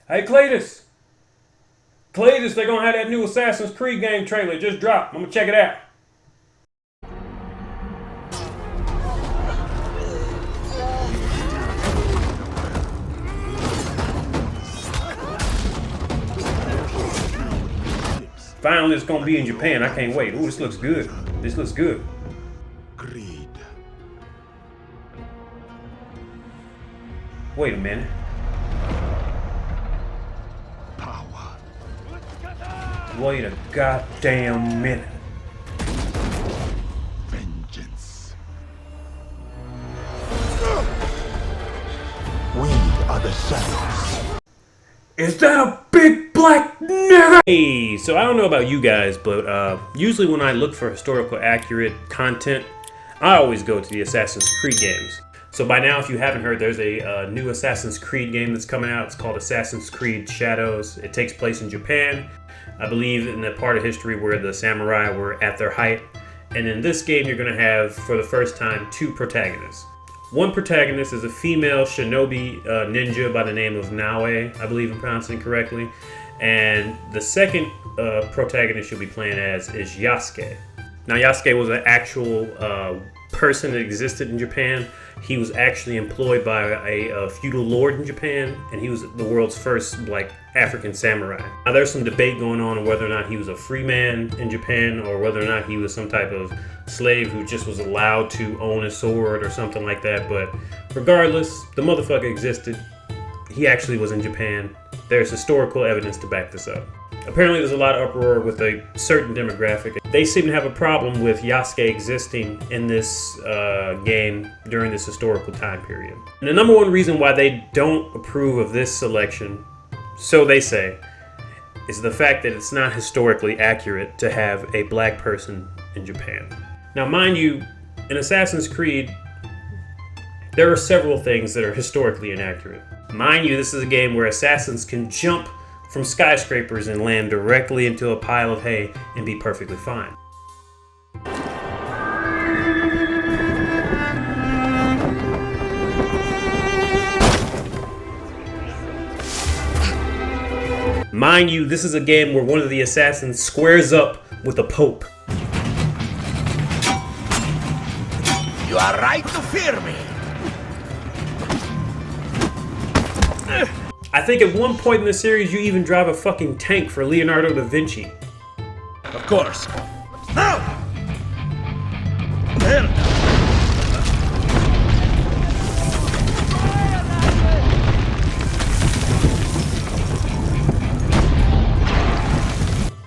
Hey, Cletus! Cletus, they're gonna have that new Assassin's Creed game trailer. It just dropped. I'm gonna check it out. Finally, it's gonna be in Japan. I can't wait. Ooh, this looks good. This looks good. Greed. Wait a minute. Power. Wait a goddamn minute. Vengeance. We are the shadows. Is that a big black nigga? Hey, so I don't know about you guys, but usually when I look for historical accurate content, I always go to the Assassin's Creed games. So by now, if you haven't heard, there's a new Assassin's Creed game that's coming out. It's called Assassin's Creed Shadows. It takes place in Japan, I believe in the part of history where the samurai were at their height. And in this game, you're gonna have, for the first time, two protagonists. One protagonist is a female shinobi ninja by the name of Naue, I believe I'm pronouncing it correctly. And the second protagonist you'll be playing as is Yasuke. Now Yasuke was an actual person that existed in Japan. He was actually employed by a feudal lord in Japan, and he was the world's first African samurai. Now there's some debate going on whether or not he was a free man in Japan or whether or not he was some type of slave who just was allowed to own a sword or something like that, but regardless, the motherfucker existed. He actually was in Japan. There's historical evidence to back this up. Apparently there's a lot of uproar with a certain demographic. They seem to have a problem with Yasuke existing in this game during this historical time period. And the number one reason why they don't approve of this selection, so they say, is the fact that it's not historically accurate to have a black person in Japan. Now mind you, in Assassin's Creed, there are several things that are historically inaccurate. Mind you, this is a game where assassins can jump from skyscrapers and land directly into a pile of hay and be perfectly fine. Mind you, this is a game where one of the assassins squares up with the Pope. You are right to fear me. I think at one point in the series you even drive a fucking tank for Leonardo da Vinci. Of course. Now! There!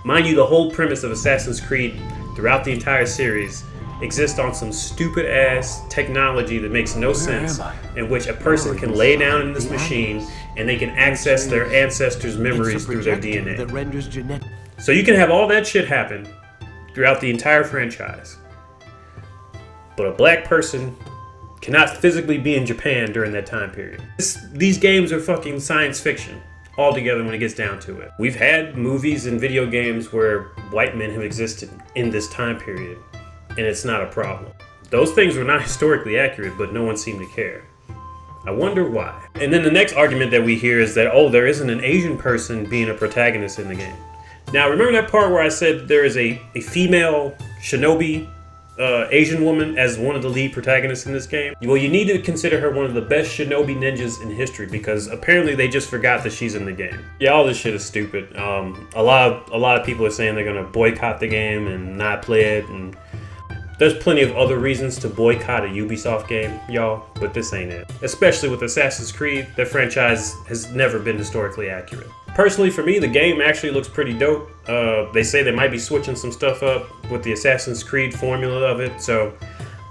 Mind you, the whole premise of Assassin's Creed throughout the entire series exists on some stupid ass technology that makes no sense, in which a person can lay down in this machine and they can access their ancestors' memories through their DNA. So you can have all that shit happen throughout the entire franchise, but a black person cannot physically be in Japan during that time period. These games are fucking science fiction altogether when it gets down to it. We've had movies and video games where white men have existed in this time period, and it's not a problem. Those things were not historically accurate, but no one seemed to care. I wonder why. And then the next argument that we hear is that, oh, there isn't an Asian person being a protagonist in the game. Now, remember that part where I said there is a female shinobi Asian woman as one of the lead protagonists in this game? Well, you need to consider her one of the best shinobi ninjas in history, because apparently they just forgot that she's in the game. Yeah, all this shit is stupid. A lot of people are saying they're gonna boycott the game and not play it, and there's plenty of other reasons to boycott a Ubisoft game, y'all, but this ain't it. Especially with Assassin's Creed, that franchise has never been historically accurate. Personally, for me, the game actually looks pretty dope. They say they might be switching some stuff up with the Assassin's Creed formula of it, so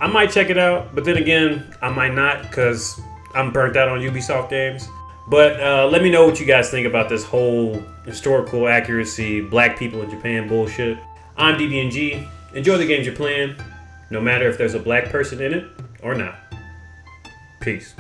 I might check it out, but then again, I might not, because I'm burnt out on Ubisoft games. But let me know what you guys think about this whole historical accuracy, black people in Japan bullshit. I'm DBNG. Enjoy the games you're playing, no matter if there's a black person in it or not. Peace.